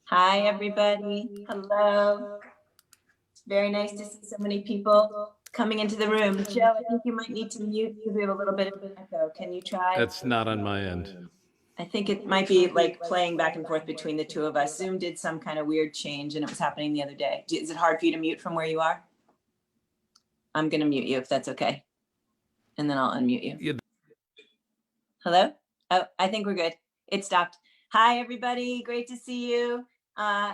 Hi, everybody. Hello. It's very nice to see so many people coming into the room. Joe, I think you might need to mute because we have a little bit of an echo. Can you try? That's not on my end. I think it might be like playing back and forth between the two of us. Zoom did some kind of weird change and it was happening the other day. Is it hard for you to mute from where you are? I'm going to mute you if that's okay. And then I'll unmute you. Yeah. Hello? Oh, I think we're good. It stopped. Hi, everybody. Great to see you.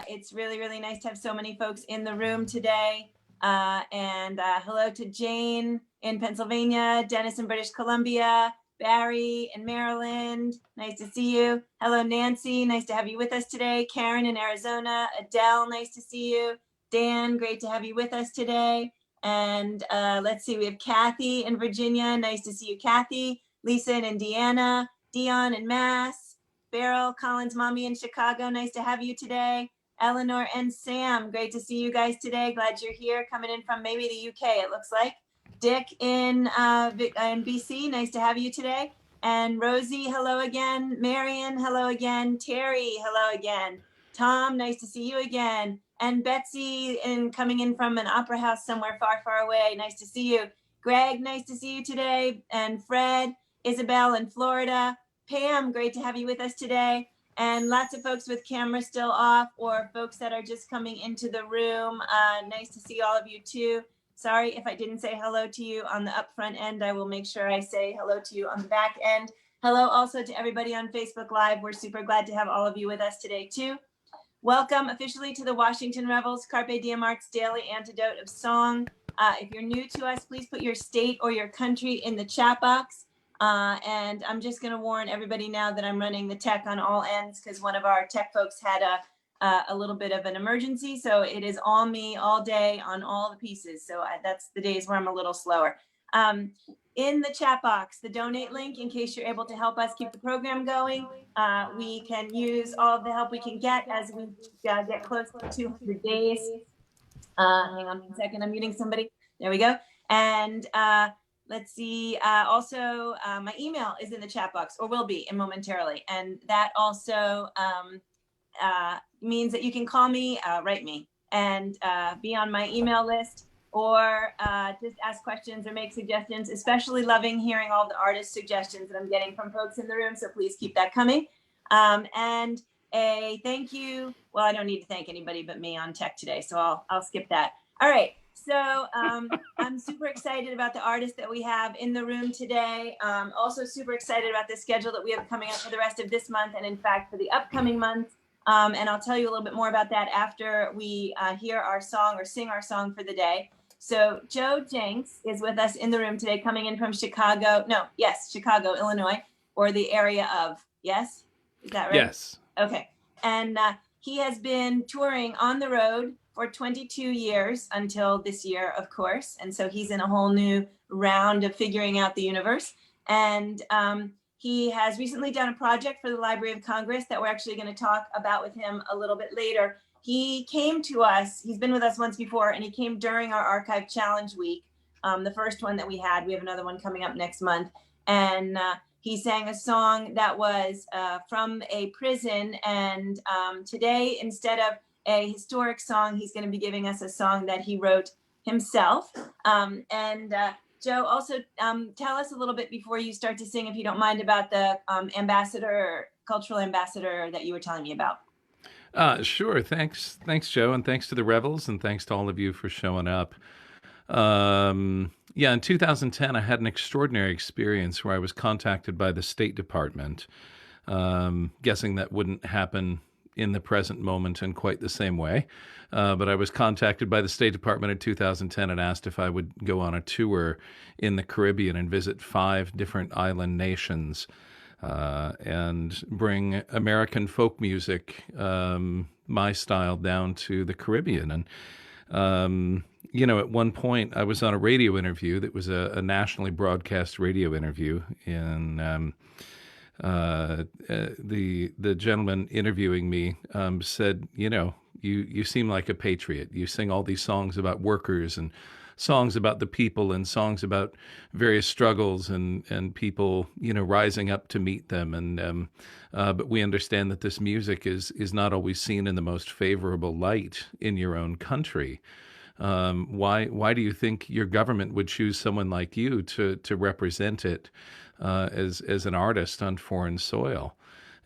It's really, really nice to have so many folks in the room today. And hello to Jane in Pennsylvania, Dennis in British Columbia, Barry in Maryland. Nice to see you. Hello, Nancy. Nice to have you with us today. Karen in Arizona. Adele, nice to see you. Dan, great to have you with us today. And let's see, we have Kathy in Virginia. Nice to see you, Kathy. Lisa in Indiana. Dion in Mass. Beryl, Collins, Mommy in Chicago. Nice to have you today. Eleanor and Sam, great to see you guys today. Glad you're here, coming in from maybe the UK, it looks like. Dick in BC, nice to have you today. And Rosie, hello again. Marion, hello again. Terry, hello again. Tom, nice to see you again. And Betsy, coming in from an opera house somewhere far, far away. Nice to see you. Greg, nice to see you today. And Fred, Isabel in Florida. Pam, great to have you with us today. And lots of folks with cameras still off or folks that are just coming into the room. Nice to see all of you too. Sorry if I didn't say hello to you on the upfront end. I will make sure I say hello to you on the back end. Hello also to everybody on Facebook Live. We're super glad to have all of you with us today too. Welcome officially to the Washington Rebels Carpe Diem Arts Daily Antidote of Song. If you're new to us, please put your state or your country in the chat box. And I'm just going to warn everybody now that I'm running the tech on all ends because one of our tech folks had a little bit of an emergency. So it is all me all day on all the pieces. So that's the days where I'm a little slower. In the chat box, the donate link, in case you're able to help us keep the program going. We can use all of the help we can get as we get close to 200 days. Hang on 1 second, I'm muting somebody. There we go. And let's see, also my email is in the chat box, or will be momentarily. And that also means that you can call me, write me, and be on my email list, or just ask questions or make suggestions, especially loving hearing all the artist suggestions that I'm getting from folks in the room. So please keep that coming. And a thank you. Well, I don't need to thank anybody but me on tech today, so I'll skip that. All right. So I'm super excited about the artists that we have in the room today. Also super excited about the schedule that we have coming up for the rest of this month, and in fact for the upcoming month. And I'll tell you a little bit more about that after we hear our song or sing our song for the day. So Joe Jencks is with us in the room today, coming in from Chicago, Illinois, or the area of, yes? Is that right? Yes. Okay. And he has been touring on the road for 22 years until this year, of course. And so he's in a whole new round of figuring out the universe. And he has recently done a project for the Library of Congress that we're actually going to talk about with him a little bit later. He came to us, he's been with us once before, and he came during our Archive Challenge Week, the first one that we had. We have another one coming up next month. And he sang a song that was from a prison. And today, instead of a historic song, he's going to be giving us a song that he wrote himself. Joe, also tell us a little bit before you start to sing, if you don't mind, about the cultural ambassador that you were telling me about. Sure. Thanks, Joe, and thanks to the Rebels, and thanks to all of you for showing up. Yeah, in 2010, I had an extraordinary experience where I was contacted by the State Department, guessing that wouldn't happen in the present moment in quite the same way. But I was contacted by the State Department in 2010 and asked if I would go on a tour in the Caribbean and visit 5 different island nations and bring American folk music, my style, down to the Caribbean. And at one point I was on a radio interview that was a nationally broadcast radio interview, and the gentleman interviewing me said, you seem like a patriot. You sing all these songs about workers and songs about the people and songs about various struggles and people, rising up to meet them. And but we understand that this music is not always seen in the most favorable light in your own country. Why do you think your government would choose someone like you to represent it as an artist on foreign soil?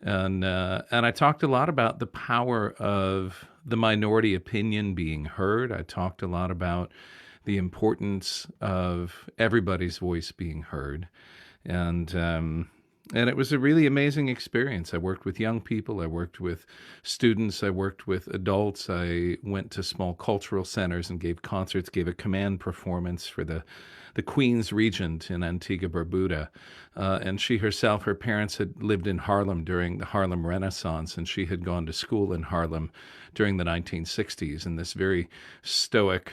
And I talked a lot about the power of the minority opinion being heard. I talked a lot about the importance of everybody's voice being heard, and it was a really amazing experience. I worked with young people, I worked with students, I worked with adults. I went to small cultural centers and gave concerts, gave a command performance for the Queen's Regent in Antigua Barbuda. And she herself, her parents had lived in Harlem during the Harlem Renaissance, and she had gone to school in Harlem during the 1960s. And this very stoic,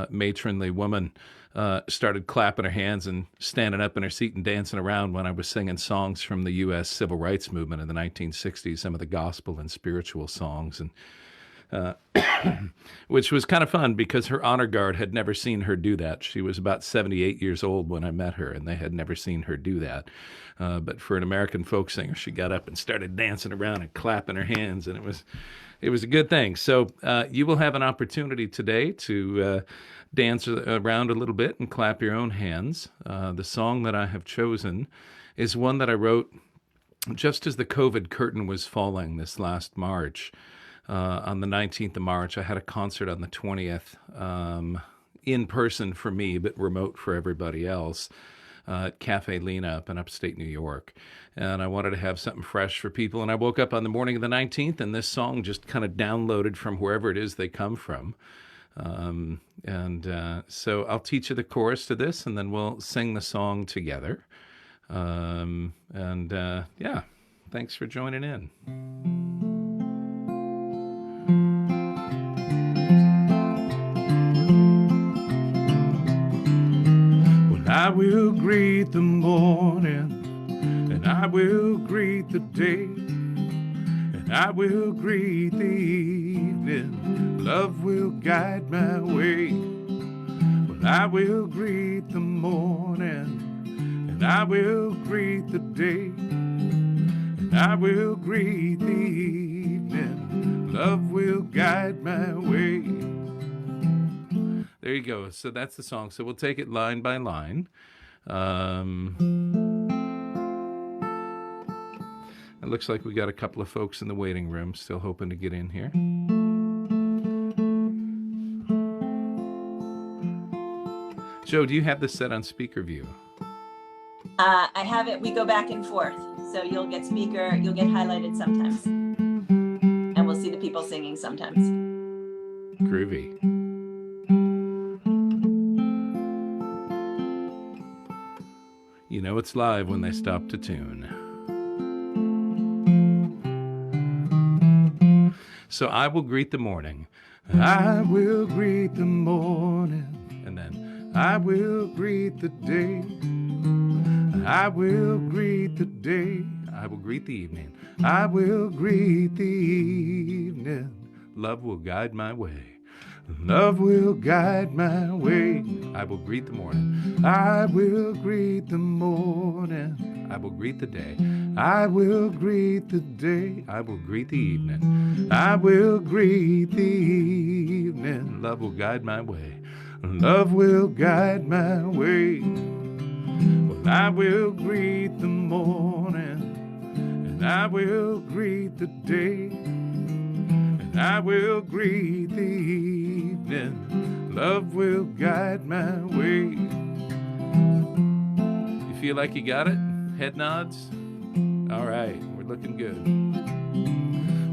matronly woman started clapping her hands and standing up in her seat and dancing around when I was singing songs from the U.S. Civil Rights Movement in the 1960s, some of the gospel and spiritual songs, and which was kind of fun because her honor guard had never seen her do that. She was about 78 years old when I met her, and they had never seen her do that. But for an American folk singer, she got up and started dancing around and clapping her hands, and it was a good thing. So you will have an opportunity today to dance around a little bit and clap your own hands. The song that I have chosen is one that I wrote just as the COVID curtain was falling this last March. On the 19th of March, I had a concert on the 20th, in person for me, but remote for everybody else, at Cafe Lena up in upstate New York. And I wanted to have something fresh for people. And I woke up on the morning of the 19th, and this song just kind of downloaded from wherever it is they come from. So I'll teach you the chorus to this, and then we'll sing the song together. Thanks for joining in. I will greet the morning, and I will greet the day, and I will greet the evening. Love will guide my way. Well, I will greet the morning, and I will greet the day, and I will greet the evening. Love will guide my way. There you go. So that's the song. So we'll take it line by line. It looks like we got a couple of folks in the waiting room still hoping to get in here. Joe, do you have this set on speaker view? I have it. We go back and forth. So you'll get speaker, you'll get highlighted sometimes. And we'll see the people singing sometimes. Groovy. You know it's live when they stop to tune. So I will greet the morning. I will greet the morning. And then I will greet the day. I will greet the day. I will greet the evening. I will greet the evening. Love will guide my way. Love will guide my way. I will greet the morning. I will greet the morning. I will greet the day. I will greet the day. I will greet the evening. I will greet the evening. Love will guide my way. Love will guide my way. Well, I will greet the morning, and I will greet the day, and I will greet the evening. Love will guide my way. You feel like you got it? Head nods? All right, we're looking good.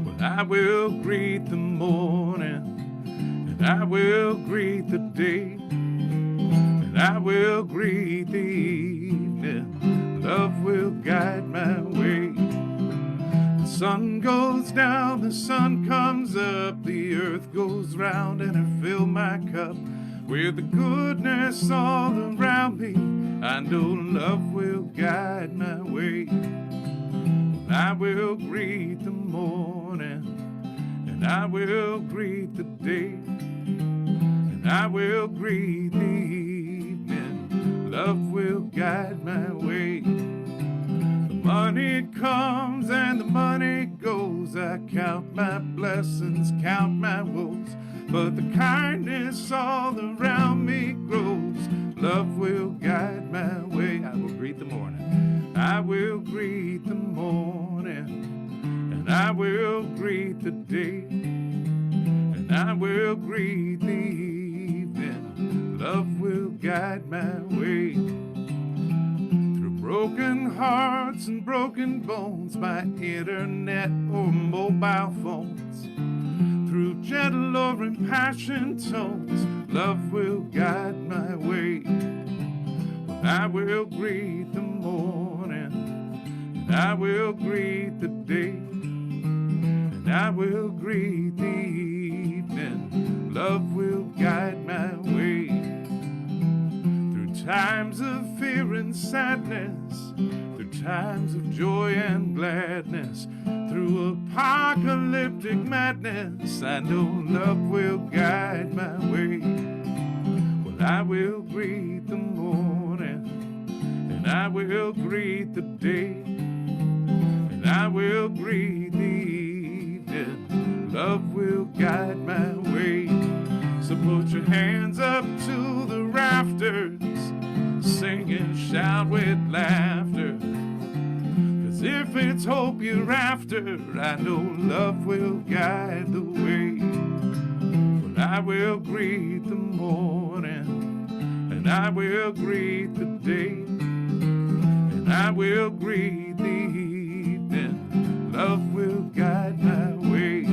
Well, I will greet the morning, and I will greet the day, and I will greet the evening. Love will guide my way. The sun goes down, the sun comes up, the earth goes round, and I fill my cup with the goodness all around me. I know love will guide my way. I will greet the morning, and I will greet the day, and I will greet the evening. Love will guide my way. The money comes and the money goes. I count my blessings, count my woes. But the kindness all around me grows. Love will guide my way. I will greet the morning. I will greet the morning. And I will greet the day. And I will greet the evening. Love will guide my way. Through broken hearts and broken bones, by internet or mobile phones, through gentle or impassioned tones, love will guide my way. Well, I will greet the morning, and I will greet the day, and I will greet the evening. Love will guide my way. Through times of fear and sadness, through times of joy and gladness, through apocalyptic madness, I know love will guide my way. Well, I will greet the morning, and I will greet the day, and I will greet the evening. Love will guide my way. So put your hands up to the rafters, sing and shout with laughter. If it's hope you're after, I know love will guide the way. Well, I will greet the morning, and I will greet the day, and I will greet the evening. Love will guide my way.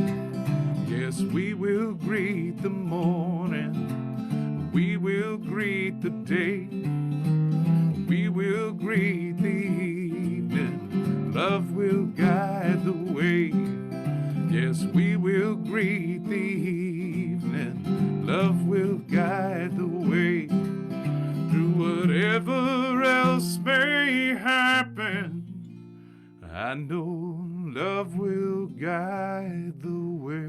Yes, we will greet the morning, we will greet the day, we will greet the evening. Love will guide the way. Yes, we will greet the evening. Love will guide the way. Through whatever else may happen, I know love will guide the way.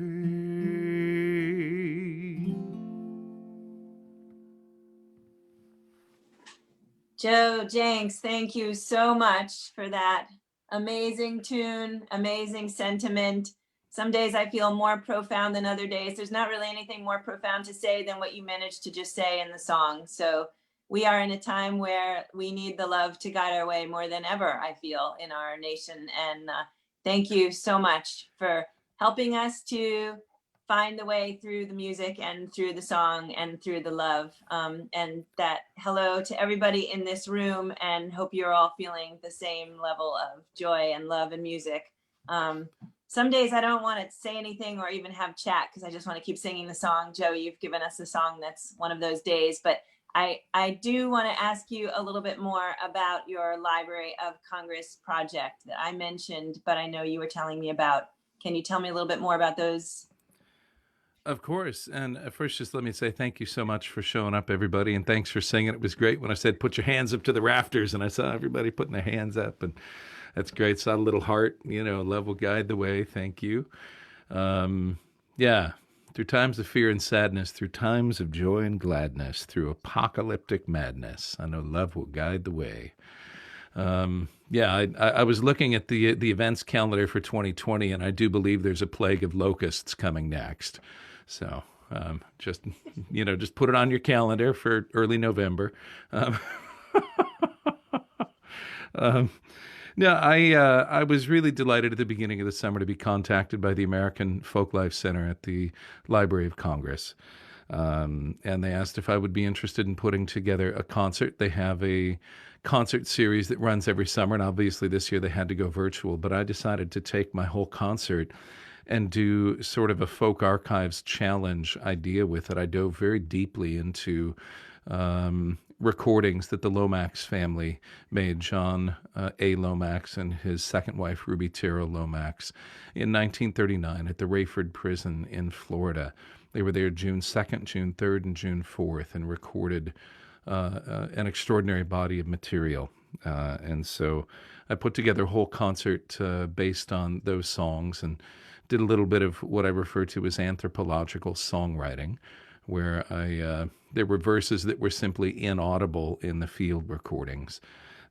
Joe, Jencks, thank you so much for that amazing tune, amazing sentiment. Some days I feel more profound than other days. There's not really anything more profound to say than what you managed to just say in the song. So we are in a time where we need the love to guide our way more than ever, I feel, in our nation. And thank you so much for helping us to find the way through the music and through the song and through the love. And that hello to everybody in this room, and hope you're all feeling the same level of joy and love and music. Some days I don't want to say anything or even have chat because I just want to keep singing the song. Joe, you've given us a song that's one of those days, but I do want to ask you a little bit more about your Library of Congress project that I mentioned, but I know you were telling me about. Can you tell me a little bit more about those? Of course. And first, just let me say thank you so much for showing up, everybody. And thanks for singing. It was great when I said, put your hands up to the rafters. And I saw everybody putting their hands up. And that's great. Saw a little heart, love will guide the way. Thank you. Yeah. Through times of fear and sadness, through times of joy and gladness, through apocalyptic madness, I know love will guide the way. I was looking at the events calendar for 2020, and I do believe there's a plague of locusts coming next. So just put it on your calendar for early November. I was really delighted at the beginning of the summer to be contacted by the American Folklife Center at the Library of Congress. And they asked if I would be interested in putting together a concert. They have a concert series that runs every summer, and obviously this year they had to go virtual, but I decided to take my whole concert and do sort of a folk archives challenge idea with it. I dove very deeply into recordings that the Lomax family made, John A. Lomax and his second wife, Ruby Tiro Lomax, in 1939 at the Rayford Prison in Florida. They were there June 2nd, June 3rd, and June 4th and recorded an extraordinary body of material. And so I put together a whole concert based on those songs and did a little bit of what I refer to as anthropological songwriting, where there were verses that were simply inaudible in the field recordings.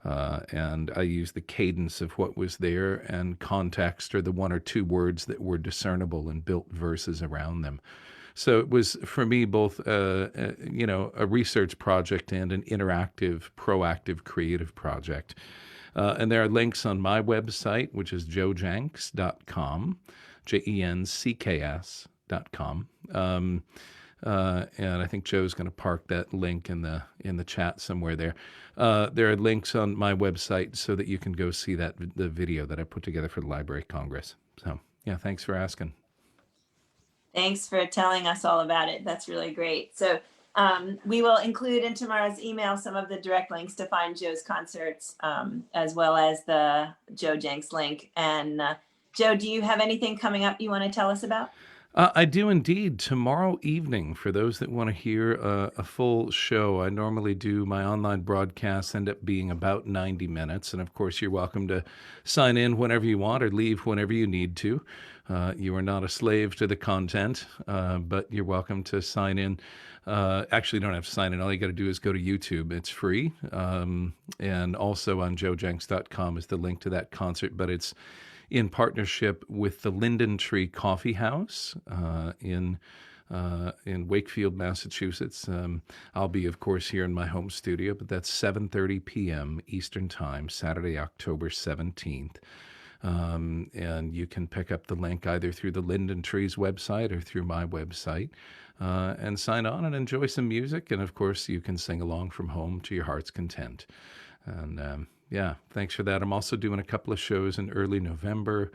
And I used the cadence of what was there and context, or the one or two words that were discernible, and built verses around them. So it was, for me, both a research project and an interactive, proactive, creative project. And there are links on my website, which is joejencks.com, JENCKS.com. And I think Joe's going to park that link in the chat somewhere there. There are links on my website so that you can go see the video that I put together for the Library of Congress. So yeah, thanks for asking. Thanks for telling us all about it. That's really great. So we will include in tomorrow's email some of the direct links to find Joe's concerts, as well as the Joe Jencks link. And Joe, do you have anything coming up you want to tell us about? I do indeed. Tomorrow evening, for those that want to hear a full show, I normally do my online broadcasts end up being about 90 minutes. And of course, you're welcome to sign in whenever you want or leave whenever you need to. You are not a slave to the content, but you're welcome to sign in. Actually, you don't have to sign in. All you got to do is go to YouTube. It's free. And also on joejencks.com is the link to that concert, but it's in partnership with the Linden Tree Coffee House in Wakefield, Massachusetts. I'll be, of course, here in my home studio, but that's 7:30 p.m. Eastern Time, Saturday, October 17th. And you can pick up the link either through the Linden Tree's website or through my website, and sign on and enjoy some music. And of course, you can sing along from home to your heart's content. And yeah, thanks for that. I'm also doing a couple of shows in early November.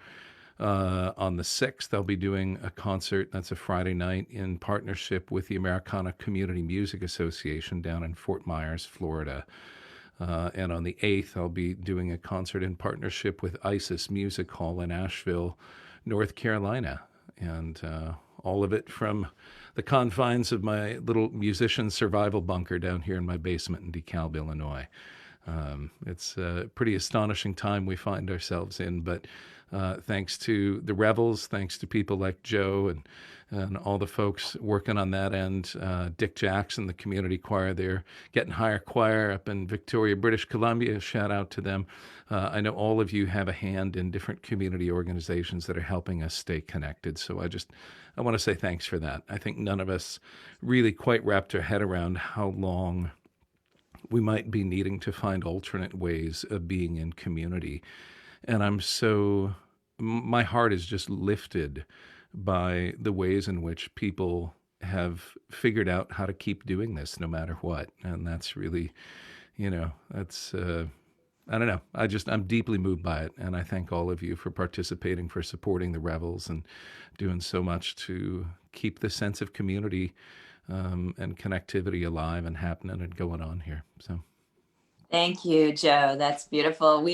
On the 6th, I'll be doing a concert. That's a Friday night in partnership with the Americana Community Music Association down in Fort Myers, Florida. And on the 8th, I'll be doing a concert in partnership with ISIS Music Hall in Asheville, North Carolina. And all of it from the confines of my little musician survival bunker down here in my basement in DeKalb, Illinois. It's a pretty astonishing time we find ourselves in, but thanks to the Rebels, thanks to people like Joe and all the folks working on that end, Dick Jackson, the community choir there, Getting Higher Choir up in Victoria, British Columbia, shout out to them. I know all of you have a hand in different community organizations that are helping us stay connected, so I want to say thanks for that. I think none of us really quite wrapped our head around how long we might be needing to find alternate ways of being in community. And my heart is just lifted by the ways in which people have figured out how to keep doing this no matter what. And that's really, that's, I don't know. I'm deeply moved by it. And I thank all of you for participating, for supporting the Rebels and doing so much to keep the sense of community and connectivity alive and happening and going on here. So, thank you, Joe. That's beautiful.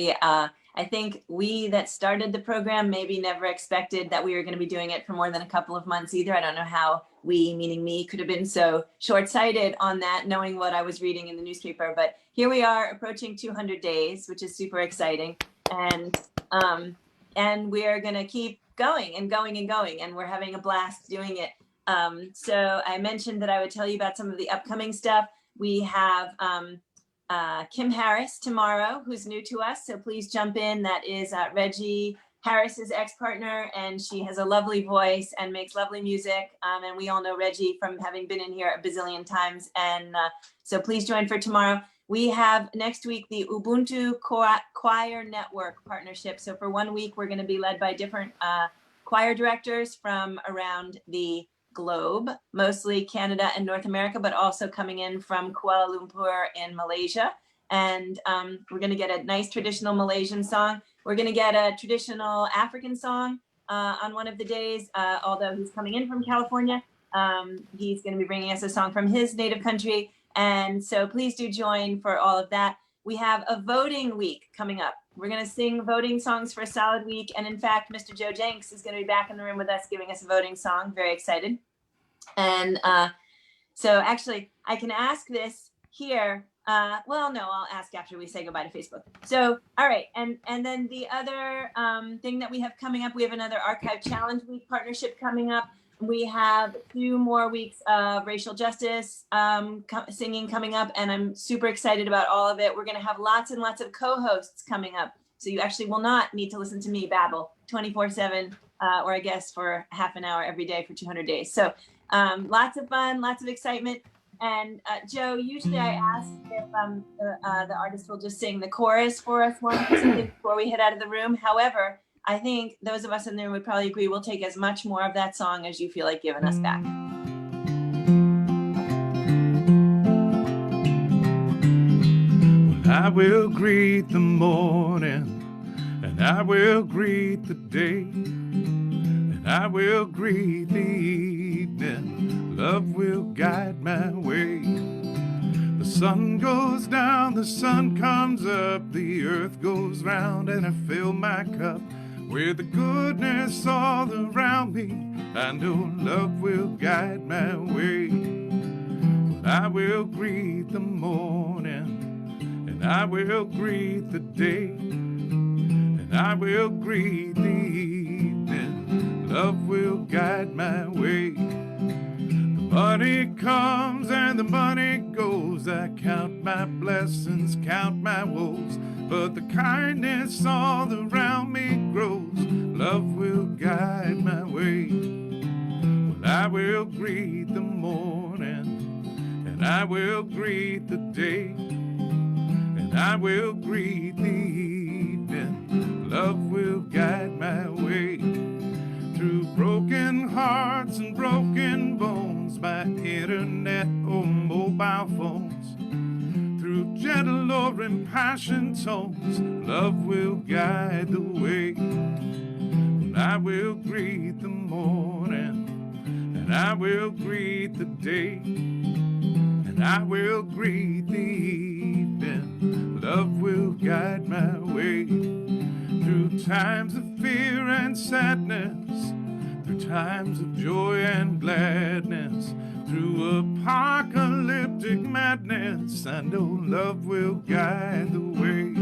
I think we that started the program maybe never expected that we were going to be doing it for more than a couple of months either. I don't know how we, meaning me, could have been so short-sighted on that, knowing what I was reading in the newspaper. But here we are approaching 200 days, which is super exciting, and we are going to keep going and going and going, and we're having a blast doing it. So I mentioned that I would tell you about some of the upcoming stuff. We have Kim Harris tomorrow, who's new to us. So please jump in. That is Reggie Harris's ex-partner, and she has a lovely voice and makes lovely music. And we all know Reggie from having been in here a bazillion times. And so please join for tomorrow. We have next week the Ubuntu Choir Network partnership. So for 1 week, we're going to be led by different choir directors from around the globe, mostly Canada and North America, but also coming in from Kuala Lumpur in Malaysia. And we're going to get a nice traditional Malaysian song. We're going to get a traditional African song on one of the days, although he's coming in from California. He's going to be bringing us a song from his native country. And so please do join for all of that. We have a voting week coming up. We're going to sing voting songs for a solid week. And in fact, Mr. Joe Jencks is going to be back in the room with us giving us a voting song. Very excited. And so actually, I can ask this here. Well, no, I'll ask after we say goodbye to Facebook. So, all right. And then the other thing that we have coming up, we have another Archive Challenge Week partnership coming up. We have 2 more weeks of racial justice singing coming up, and I'm super excited about all of it. We're going to have lots and lots of co-hosts coming up, so you actually will not need to listen to me babble 24/7 or I guess for half an hour every day for 200 days. So lots of fun, lots of excitement. And Joe, usually I ask if the artist will just sing the chorus for us once before we head out of the room. However, I think those of us in there would probably agree we'll take as much more of that song as you feel like giving us back. Well, I will greet the morning, and I will greet the day, and I will greet the evening. Love will guide my way. The sun goes down, the sun comes up, the earth goes round, and I fill my cup with the goodness all around me. I know love will guide my way. Well, I will greet the morning, and I will greet the day, and I will greet the evening. Love will guide my way. The money comes and the money goes. I count my blessings, count my woes, but the kindness all around me grows. Love will guide my way. Well, I will greet the morning, and I will greet the day, and I will greet the evening. Love will guide my way. Through broken hearts and broken bones, by internet or mobile phones, through gentle or impassioned tones, love will guide the way. And I will greet the morning, and I will greet the day, and I will greet the evening. Love will guide my way. Through times of fear and sadness, through times of joy and gladness, through apocalyptic madness, I know love will guide the way.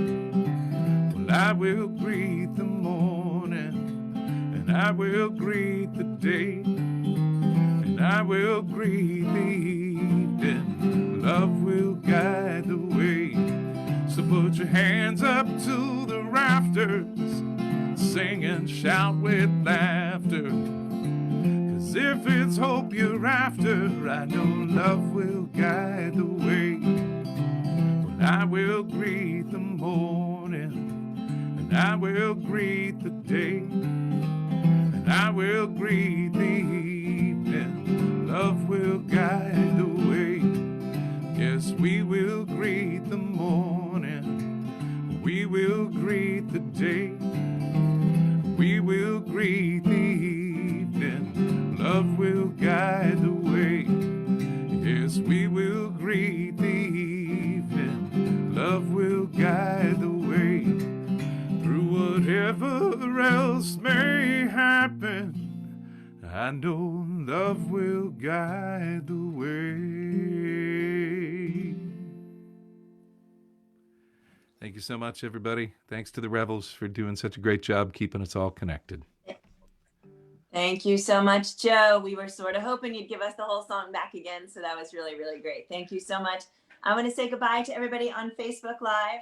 Well, I will greet the morning, and I will greet the day, and I will greet the evening. Love will guide the way. So put your hands up to the rafters, sing and shout with laughter. 'Cause if it's hope you're after, I know love will guide the way. Well, I will greet the morning, and I will greet the day, and I will greet the evening. Love will guide the way. Yes, we will greet the morning, we will greet the day, we will greet the evening. Love will guide the way. Yes, we will greet the evening. Love will guide the way. Through whatever else may happen, I know love will guide the way. Thank you so much, everybody. Thanks to the Rebels for doing such a great job keeping us all connected. Thank you so much, Joe. We were sort of hoping you'd give us the whole song back again, so that was really, really great. Thank you so much. I want to say goodbye to everybody on Facebook Live.